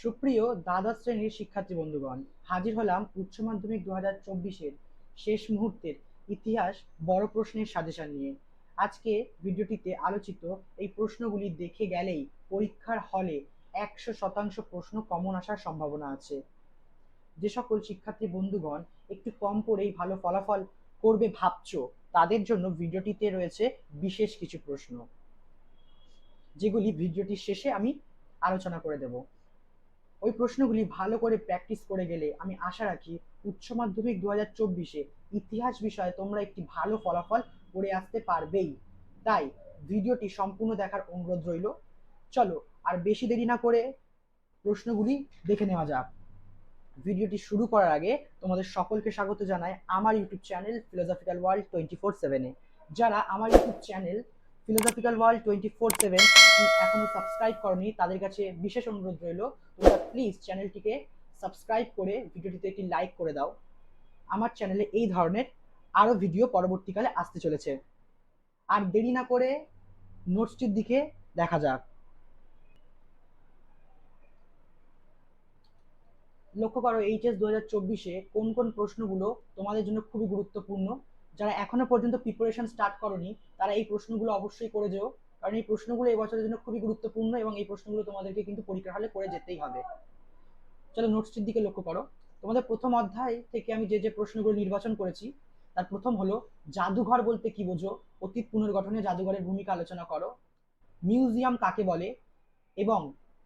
সুপ্রিয় দ্বাদশ শ্রেণীর শিক্ষার্থী বন্ধুগণ, হাজির হলাম উচ্চ মাধ্যমিক 2024-এর শেষ মুহূর্তের ইতিহাস বড় প্রশ্নের সাজেশন নিয়ে। আজকে ভিডিওটিতে আলোচিত এই প্রশ্নগুলি দেখে গেলেই পরীক্ষার হলে 100% প্রশ্ন কমন আসার সম্ভাবনা আছে। যে সকল শিক্ষার্থী বন্ধুগণ একটু কম করেই ভালো ফলাফল করবে ভাবছো, তাদের জন্য ভিডিওটিতে রয়েছে বিশেষ কিছু প্রশ্ন, যেগুলি ভিডিওটির শেষে আমি আলোচনা করে দেব। ওই প্রশ্নগুলি ভালো করে প্র্যাকটিস করে গেলে আমি আশা রাখি উচ্চ মাধ্যমিক 2024-এ ইতিহাস বিষয়ে তোমরা একটি ভালো ফলাফল করে আসতে পারবেই। তাই ভিডিওটি সম্পূর্ণ দেখার অনুরোধ রইল। চলো আর বেশি দেরি না করে প্রশ্নগুলি দেখে নেওয়া যাক। ভিডিওটি শুরু করার আগে তোমাদের সকলকে স্বাগত জানাই আমার ইউটিউব চ্যানেল ফিলোসফিক্যাল ওয়ার্ল্ড 24/7-এ। যারা আমার ইউটিউব চ্যানেল ফিলোসফিক্যাল ওয়ার্ল্ড 24/7 এখনো সাবস্ক্রাইব করনি, তাদের কাছে বিশেষ অনুরোধ রইল, তোমরা প্লিজ চ্যানেলটিকে সাবস্ক্রাইব করে ভিডিওটিতে একটি লাইক করে দাও। আমার চ্যানেলে এই ধরনের আরো ভিডিও পরবর্তীকালে আসতে চলেছে। আর দেরি না করে নোটসটির দিকে দেখা যাক। লক্ষ্য করো এইচএস 2024-এ কোন কোন প্রশ্নগুলো তোমাদের জন্য খুবই গুরুত্বপূর্ণ। যারা এখনো পর্যন্ত প্রিপারেশন স্টার্ট করনি তারা এই প্রশ্নগুলো অবশ্যই করে যেও, কারণ এই প্রশ্নগুলো এই বছরের জন্য খুবই গুরুত্বপূর্ণ এবং এই প্রশ্নগুলো তোমাদেরকে কিন্তু পরীক্ষার হলে করে যেতেই হবে। চলো নোটসটির দিকে লক্ষ্য করো। তোমাদের প্রথম অধ্যায় থেকে আমি যে যে প্রশ্নগুলো নির্বাচন করেছি তার প্রথম হলো জাদুঘর বলতে কি বোঝো, অতীত পুনর্গঠনে জাদুঘরের ভূমিকা আলোচনা করো, মিউজিয়াম কাকে বলে এবং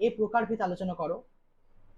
এ প্রকারভেদ আলোচনা করো,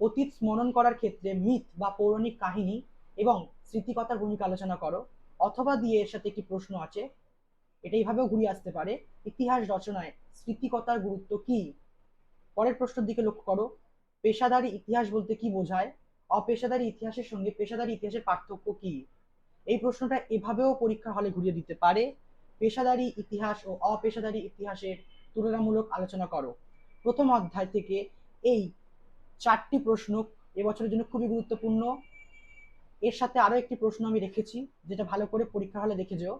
অতীত স্মরণ করার ক্ষেত্রে মিথ বা পৌরাণিক কাহিনী এবং স্মৃতিকথার ভূমিকা আলোচনা করো, অথবা দিয়ে এর সাথে একটি প্রশ্ন আছে, এটা এইভাবেও ঘুরিয়ে আসতে পারে, ইতিহাস রচনায় স্মৃতিকথার গুরুত্ব কি। পরের প্রশ্নের দিকে লক্ষ্য করো, পেশাদারি ইতিহাস বলতে কি বোঝায়, অপেশাদারি ইতিহাসের সঙ্গে পেশাদারি ইতিহাসের পার্থক্য কি। এই প্রশ্নটা এভাবেও পরীক্ষার হলে ঘুরিয়ে দিতে পারে, পেশাদারি ইতিহাস ও অপেশাদারি ইতিহাসের তুলনামূলক আলোচনা করো। প্রথম অধ্যায় থেকে এই 4টি প্রশ্ন এবছরের জন্য খুবই গুরুত্বপূর্ণ। এর সাথে আরো একটি প্রশ্ন আমি রেখেছি, যেটা ভালো করে পরীক্ষার হলে দেখে যেও,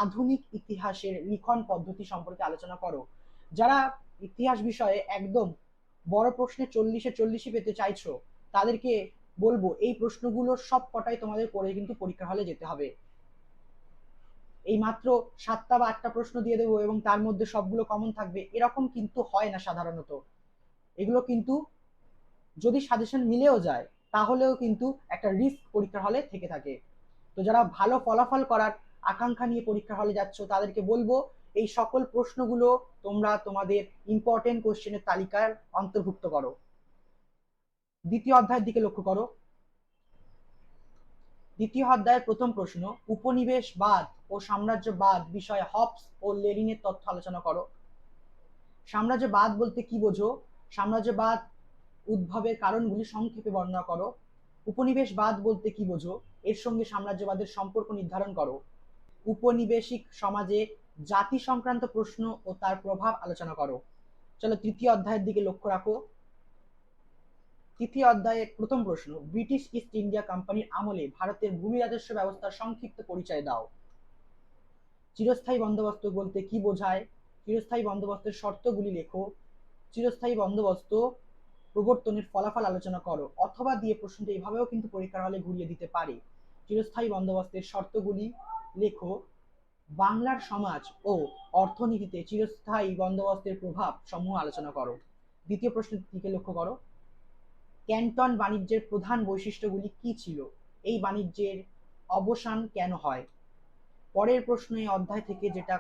আধুনিক ইতিহাসের লিখন পদ্ধতি সম্পর্কে আলোচনা করো। যারা ইতিহাস বিষয়ে একদম বড় প্রশ্নে 40-এ 40 পেতে চাইছো, তাদেরকে বলবো এই প্রশ্নগুলো সব কটাই তোমাদের করে কিন্তু পরীক্ষার হলে যেতে হবে। এই মাত্র 7টা বা 8টা প্রশ্ন দিয়ে দেবো এবং তার মধ্যে সবগুলো কমন থাকবে, এরকম কিন্তু হয় না সাধারণত। এগুলো কিন্তু যদি সাজেশন মিলেও যায় তাহলেও কিন্তু একটা রিস্ক পরীক্ষার হলে থেকে থাকে। তো যারা ভালো ফলাফল করার আকাঙ্ক্ষা নিয়ে পরীক্ষার হলে যাচ্ছ, তাদেরকে বলবো এই সকল প্রশ্নগুলো তোমরা তোমাদের ইম্পর্টেন্ট কোশ্চেনের তালিকায় অন্তর্ভুক্ত করো। দ্বিতীয় অধ্যায়ের দিকে লক্ষ্য করো। দ্বিতীয় অধ্যায়ের প্রথম প্রশ্ন, উপনিবেশবাদ ও সাম্রাজ্যবাদ বিষয়ে হবস ও লেনিনের তথ্য আলোচনা করো। সাম্রাজ্যবাদ বলতে কি বোঝো, সাম্রাজ্যবাদ উদ্ভবের কারণগুলি সংক্ষেপে বর্ণনা করো। উপনিবেশবাদ বলতে কি বোঝো, এর সঙ্গে সাম্রাজ্যবাদের সম্পর্ক নির্ধারণ করো। উপনিবেশিক সমাজে জাতি সংক্রান্ত প্রশ্ন ও তার প্রভাব আলোচনা করো। চলো তৃতীয় অধ্যায়ের দিকে লক্ষ্য রাখো। তৃতীয় অধ্যায়ের প্রথম প্রশ্ন, ব্রিটিশ ইস্ট ইন্ডিয়া কোম্পানির আমলে ভারতের ভূমি রাজস্ব ব্যবস্থার সংক্ষিপ্ত পরিচয় দাও। চিরস্থায়ী বন্দোবস্ত বলতে কি বোঝায়, চিরস্থায়ী বন্দোবস্তের শর্তগুলি লেখো। চিরস্থায়ী বন্দোবস্ত প্রবর্তনের ফলাফল আলোচনা করো। অথবা দিয়ে প্রশ্নটা এভাবেও কিন্তু পরীক্ষার হলে ঘুরিয়ে দিতে পারে, চিরস্থায়ী বন্দোবস্তের শর্তগুলি লেখো। বাংলার সমাজ ও অর্থনীতিতে চিরস্থায়ী বন্দোবস্তের প্রভাব সমূহ আলোচনা করো। দ্বিতীয় প্রশ্নের দিকে লক্ষ্য করো, ক্যান্টন বাণিজ্যের প্রধান বৈশিষ্ট্যগুলি কি ছিল, এই বাণিজ্যের অবসান কেন হয়। পরের প্রশ্ন এই অধ্যায় থেকে যেটা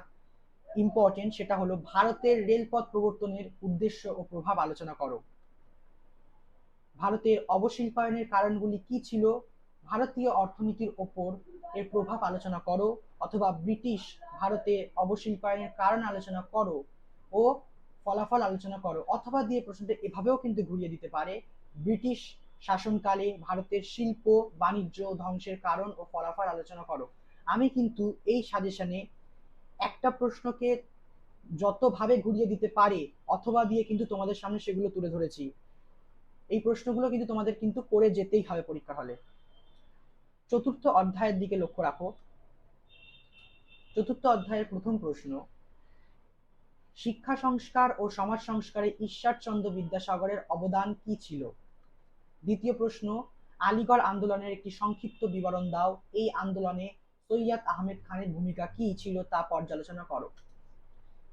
ইম্পর্টেন্ট সেটা হলো ভারতের রেলপথ প্রবর্তনের উদ্দেশ্য ও প্রভাব আলোচনা করো। ভারতের অবশিল্পায়নের কারণগুলি কি ছিল, ভারতীয় অর্থনীতির ওপর এর প্রভাব আলোচনা করো। অথবা ব্রিটিশ ভারতে অবশিল্পায়নের কারণ আলোচনা করো ও ফলাফল আলোচনা করো। অথবা দিয়ে প্রশ্নটা এভাবেও কিন্তু ঘুরিয়ে দিতে পারে, ব্রিটিশ শাসনকালে ভারতের শিল্প বাণিজ্য ধ্বংসের কারণ ও ফলাফল আলোচনা করো। আমি কিন্তু এই সাজেশনে একটা প্রশ্নকে যতভাবে ঘুরিয়ে দিতে পারে অথবা দিয়ে কিন্তু তোমাদের সামনে সেগুলো তুলে ধরেছি। এই প্রশ্নগুলো কিন্তু তোমাদের কিন্তু করে যেতেই হবে পরীক্ষা হলে। চতুর্থ অধ্যায়ের দিকে লক্ষ্য রাখো। চতুর্থ অধ্যায়ের প্রথম প্রশ্ন, শিক্ষা সংস্কার ও সমাজ সংস্কারে ঈশ্বরচন্দ্র বিদ্যাসাগরের অবদান কি ছিল। দ্বিতীয় প্রশ্ন, আলিগড় আন্দোলনের একটি সংক্ষিপ্ত বিবরণ দাও। এই আন্দোলনে সৈয়দ আহমেদ খানের ভূমিকা কি ছিল তা পর্যালোচনা করো।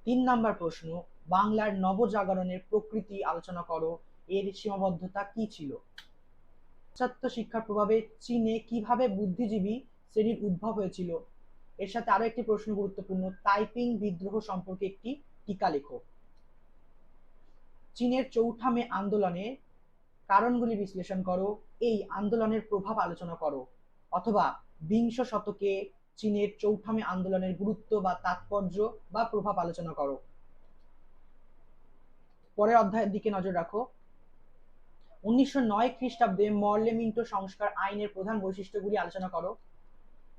3 নম্বর প্রশ্ন, বাংলার নবজাগরণের প্রকৃতি আলোচনা করো। এর সীমাবদ্ধতা কি ছিল? পাশ্চাত্য শিক্ষার প্রভাবে চীনে কিভাবে বুদ্ধিজীবী শ্রেণীর উদ্ভব হয়েছিল? এর সাথে আরো একটি প্রশ্ন গুরুত্বপূর্ণ, তাইপিং বিদ্রোহ সম্পর্কে একটি টিকা লেখো। চীনের চৌঠা মে আন্দোলনের কারণগুলি বিশ্লেষণ করো। এই আন্দোলনের প্রভাব আলোচনা করো। অথবা বিংশ শতকে চীনের চৌঠা মে আন্দোলনের গুরুত্ব বা তাৎপর্য বা প্রভাব আলোচনা করো। পরের অধ্যায়ের দিকে নজর রাখো। 1909 খ্রিস্টাব্দে মরলে-মিন্টো সংস্কার আইনের প্রধান বৈশিষ্ট্যগুলি আলোচনা করো।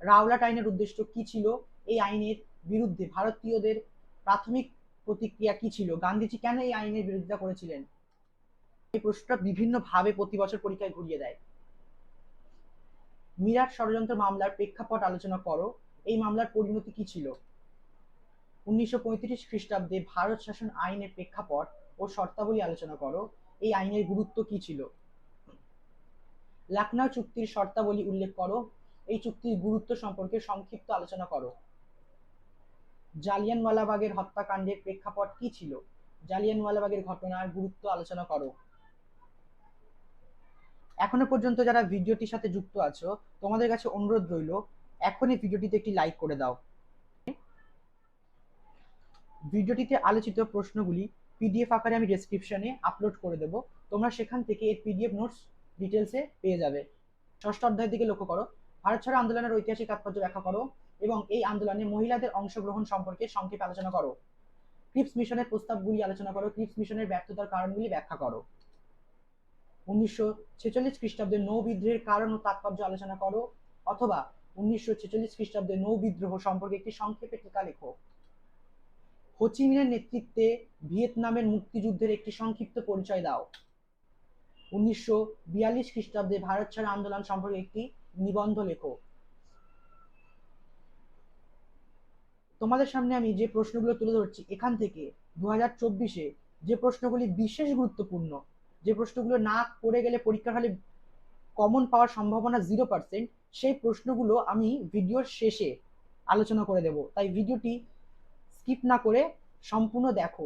রাওলাট আইনের উদ্দেশ্য কি ছিল? এই আইনের বিরুদ্ধে ভারতীয়দের প্রাথমিক প্রতিক্রিয়া কি ছিল? গান্ধীজি কেন এই আইনের বিরোধিতা করেছিলেন? এই প্রশ্নটা বিভিন্ন ভাবে প্রতি বছর পরীক্ষায় ঘুরিয়ে দেয়। মিরাট ষড়যন্ত্র মামলার প্রেক্ষাপট আলোচনা করো। এই মামলার পরিণতি কি ছিল? 1935 খ্রিস্টাব্দে ভারত শাসন আইনের প্রেক্ষাপট ও শর্তাবলী আলোচনা করো। এই আইনের গুরুত্ব কি ছিল? লখনউ চুক্তির শর্তাবলী উল্লেখ করো। এই চুক্তির গুরুত্ব সম্পর্কে সংক্ষিপ্ত আলোচনা করো। জালিয়ানওয়ালাবাগের হত্যাকাণ্ডের প্রেক্ষাপট কি ছিল? জালিয়ানওয়ালাবাগের ঘটনার গুরুত্ব আলোচনা করো। এখনো পর্যন্ত যারা ভিডিওটির সাথে যুক্ত আছো, তোমাদের কাছে অনুরোধ রইল এখনই ভিডিওটিতে একটি লাইক করে দাও। ভিডিওটিতে আলোচিত প্রশ্নগুলি পিডিএফ আকারে আমি ডেসক্রিপশনে আপলোড করে দেব, তোমরা সেখান থেকে এর পিডিএফ নোটস ডিটেলসে পেয়ে যাবে। ষষ্ঠ অধ্যায়ের দিকে লক্ষ্য করো। ভারত ছাড়ো আন্দোলনের ঐতিহাসিক তাৎপর্য ব্যাখ্যা করো এবং এই আন্দোলনে মহিলাদের অংশগ্রহণ সম্পর্কে সংক্ষেপে আলোচনা করো। ক্রিপস মিশনের প্রস্তাবগুলি আলোচনা করো। ক্রিপস মিশনের ব্যর্থতার কারণগুলি ব্যাখ্যা করো। 1946 খ্রিস্টাব্দে নৌ বিদ্রোহের কারণ ও তাৎপর্য আলোচনা করো। অথবা 1946 খ্রিস্টাব্দে নৌ বিদ্রোহ সম্পর্কে একটি সংক্ষেপে টিকা লেখো। হো চি মিনের নেতৃত্বে ভিয়েতনামের মুক্তিযুদ্ধের একটি সংক্ষিপ্ত পরিচয় দাও। 1942 খ্রিস্টাব্দে ভারত ছাড়ো আন্দোলন সম্পর্কে একটি নিবন্ধ লেখো। তোমাদের সামনে আমি যে প্রশ্নগুলো তুলে ধরছি এখান থেকে 2024-এ যে প্রশ্নগুলি বিশেষ গুরুত্বপূর্ণ, যে প্রশ্নগুলো না করে গেলে পরীক্ষার হলে কমন পাওয়ার সম্ভাবনা 0%, সেই প্রশ্নগুলো আমি ভিডিওর শেষে আলোচনা করে দেব, তাই ভিডিওটি স্কিপ না করে সম্পূর্ণ দেখো।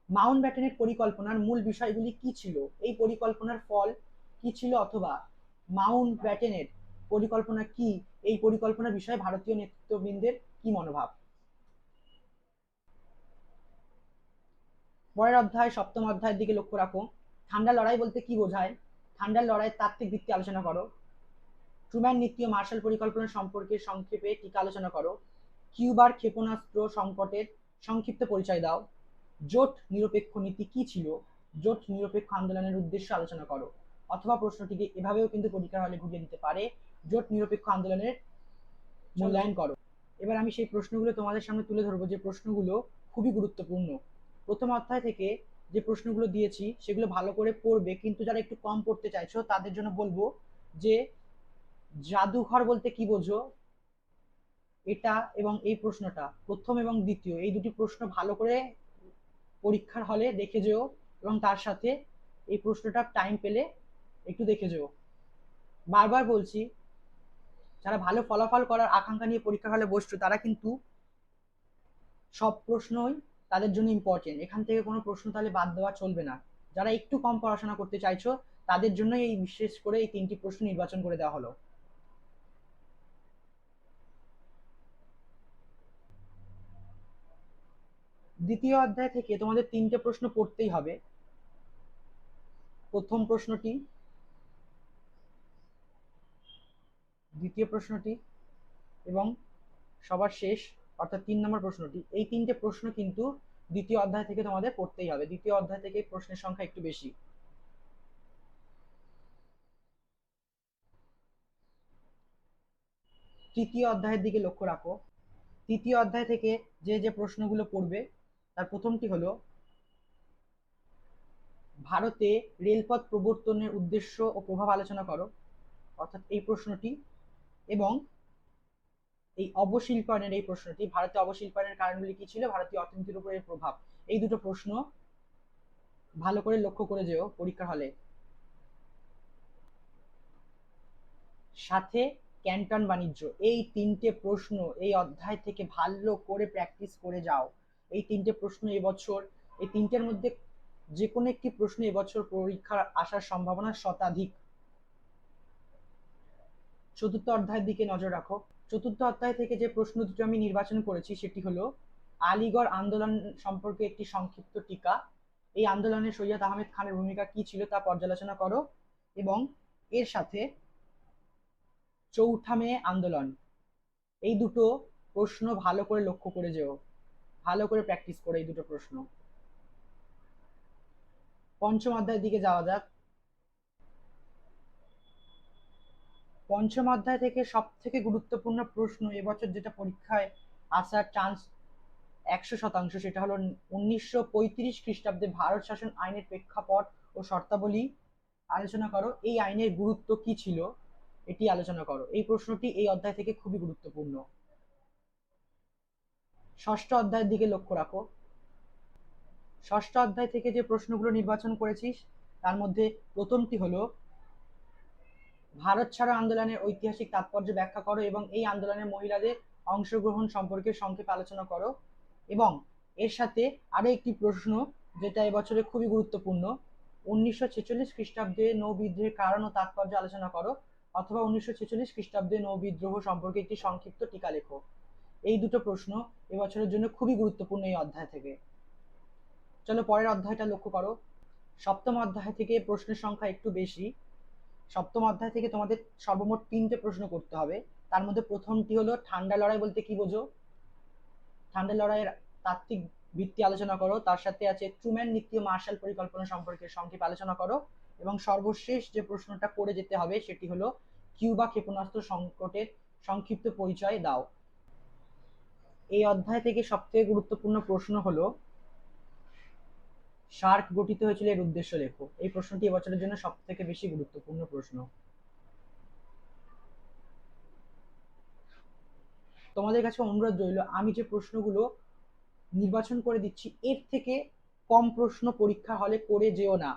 মাউন্টব্যাটেনের পরিকল্পনার মূল বিষয়গুলি কি ছিল? এই পরিকল্পনার ফল কি ছিল? অথবা মাউন্টব্যাটেনের পরিকল্পনা কি? এই পরিকল্পনার বিষয়ে ভারতীয় নেতৃত্ববৃন্দের কি মনোভাব? পরের অধ্যায়, সপ্তম অধ্যায়ের দিকে লক্ষ্য রাখো। ঠান্ডা লড়াই বলতে কি বোঝায়? ঠান্ডার লড়াইয়ের তাত্ত্বিক ভিত্তি আলোচনা করো। ট্রুম্যান নীতি ও মার্শাল পরিকল্পনা সম্পর্কে সংক্ষেপে টিকা আলোচনা করো। কিউবার ক্ষেপণাস্ত্র সংকটের সংক্ষিপ্ত পরিচয় দাও। জোট নিরপেক্ষ নীতি কি ছিল? জোট নিরপেক্ষ আন্দোলনের উদ্দেশ্য আলোচনা করো। অথবা প্রশ্নটিকে এভাবেও কিন্তু পরীক্ষার হলে ঘুরিয়ে দিতে পারে, জোট নিরপেক্ষ আন্দোলনের মূল্যায়ন করো। এবার আমি সেই প্রশ্নগুলো তোমাদের সামনে তুলে ধরবো, যে প্রশ্নগুলো খুবই গুরুত্বপূর্ণ। প্রথম অধ্যায় থেকে যে প্রশ্নগুলো দিয়েছি সেগুলো ভালো করে পড়বে, কিন্তু যারা একটু কম পড়তে চাইছো তাদের জন্য বলবো যে জাদুঘর বলতে কি বোঝো, এটা এবং এই প্রশ্নটা, প্রথম এবং দ্বিতীয় এই দুটি প্রশ্ন ভালো করে পরীক্ষার হলে দেখে যেও, এবং তার সাথে এই প্রশ্নটা টাইম পেলে একটু দেখে যেও। বারবার বলছি, যারা ভালো ফলাফল করার আকাঙ্ক্ষা নিয়ে পরীক্ষার হলে বসছো তারা কিন্তু সব প্রশ্নই তাদের জন্য ইম্পর্টেন্ট, এখান থেকে কোনো প্রশ্ন তাহলে বাদ দেওয়া চলবে না। যারা একটু কম পড়াশোনা করতে চাইছো তাদের জন্য এই বিশেষ করে এই 3টি প্রশ্ন নির্বাচন করে দেওয়া হলো। দ্বিতীয় অধ্যায় থেকে তোমাদের 3টে প্রশ্ন পড়তেই হবে। প্রথম প্রশ্নটি, দ্বিতীয় প্রশ্নটি এবং সবার শেষ অর্থাৎ 3 নম্বর প্রশ্নটি, এই 3টে প্রশ্ন কিন্তু দ্বিতীয় অধ্যায় থেকে তোমাদের পড়তেই হবে। দ্বিতীয় অধ্যায় থেকে প্রশ্নের সংখ্যা একটু বেশি। তৃতীয় অধ্যায়ের দিকে লক্ষ্য রাখো। তৃতীয় অধ্যায় থেকে যে যে প্রশ্নগুলো পড়বে তার প্রথমটি হলো ভারতে রেলপথ প্রবর্তনের উদ্দেশ্য ও প্রভাব আলোচনা করো, অর্থাৎ এই প্রশ্নটি, এবং এই অবশিল্পায়নের এই প্রশ্নটি, ভারতে অবশিল্পায়নের কারণগুলি কি ছিল, ভারতীয় অর্থনীতির উপর এর প্রভাব, এই দুটো প্রশ্ন ভালো করে লক্ষ্য করে যেও পরীক্ষার হলে। সাথে ক্যান্টন বাণিজ্য, এই তিনটে প্রশ্ন এই অধ্যায় থেকে ভালো করে প্র্যাকটিস করে যাও। এই তিনটে প্রশ্ন এবছর, এই তিনটের মধ্যে যে কোনো একটি প্রশ্ন এবছর পরীক্ষার আসার সম্ভাবনা শতাধিক। চতুর্থ অধ্যায়ের দিকে নজর রাখো। চতুর্থ অধ্যায় থেকে যে প্রশ্ন দুটো আমি নির্বাচন করেছি সেটি হলো আলিগড় আন্দোলন সম্পর্কে একটি সংক্ষিপ্ত টিকা, এই আন্দোলনে সৈয়দ আহমেদ খানের ভূমিকা কি ছিল তা পর্যালোচনা করো, এবং এর সাথে চৌঠা মে আন্দোলন, এই দুটো প্রশ্ন ভালো করে লক্ষ্য করে যেও, ভালো করে প্র্যাকটিস করো এই দুটো প্রশ্ন। পঞ্চম অধ্যায়ের দিকে যাওয়া যাক। পঞ্চম অধ্যায় থেকে সব থেকে গুরুত্বপূর্ণ প্রশ্ন এবছর যেটা পরীক্ষায় আসার চান্স 100%, সেটা হলো 1935 খ্রিস্টাব্দে ভারত শাসন আইনের প্রেক্ষাপট ও শর্তাবলী আলোচনা করো, এই আইনের গুরুত্ব কি ছিল এটি আলোচনা করো। এই প্রশ্নটি এই অধ্যায় থেকে খুবই গুরুত্বপূর্ণ। ষষ্ঠ অধ্যায়ের দিকে লক্ষ্য রাখো। ষষ্ঠ অধ্যায় থেকে যে প্রশ্নগুলো নির্বাচন করেছিস তার মধ্যে প্রথমটি হলো ভারত ছাড়ো আন্দোলনের ঐতিহাসিক তাৎপর্য ব্যাখ্যা করো এবং এই আন্দোলনে মহিলাদের অংশগ্রহণ সম্পর্কে সংক্ষেপে আলোচনা করো। এবং এর সাথে আরো একটি প্রশ্ন যেটা এবছরে খুবই গুরুত্বপূর্ণ, 1946 খ্রিস্টাব্দে নৌ বিদ্রোহের কারণ ও তাৎপর্য আলোচনা করো, অথবা 1946 খ্রিস্টাব্দে নৌ বিদ্রোহ সম্পর্কে একটি সংক্ষিপ্ত টিকা লেখো। এই দুটো প্রশ্ন এবছরের জন্য খুবই গুরুত্বপূর্ণ এই অধ্যায় থেকে। চলো পরের অধ্যায়টা লক্ষ্য করো। সপ্তম অধ্যায় থেকে প্রশ্নের সংখ্যা একটু বেশি। সপ্তম অধ্যায় থেকে তোমাদের সর্বমোট 3টে প্রশ্ন করতে হবে। তার মধ্যে প্রথমটি হলো ঠান্ডা লড়াই বলতে কি বোঝো, ঠান্ডা লড়াইয়ের তাত্ত্বিক ভিত্তি আলোচনা করো। তার সাথে আছে ট্রুম্যান নীতি ও মার্শাল পরিকল্পনা সম্পর্কে সংক্ষেপে আলোচনা করো। এবং সর্বশেষ যে প্রশ্নটা করে যেতে হবে সেটি হলো কিউবা ক্ষেপণাস্ত্র সংকটের সংক্ষিপ্ত পরিচয় দাও। এই অধ্যায় থেকে সবথেকে গুরুত্বপূর্ণ প্রশ্ন হলো সার্ক গঠিত হয়েছিল এর উদ্দেশ্য লেখো। এই প্রশ্নটি এবছরের জন্য সব থেকে বেশি গুরুত্বপূর্ণ প্রশ্ন। তোমাদের কাছে অনুরোধ রইল, আমি যে প্রশ্নগুলো নির্বাচন করে দিচ্ছি এর থেকে কম প্রশ্ন পরীক্ষা হলে করে যেও না।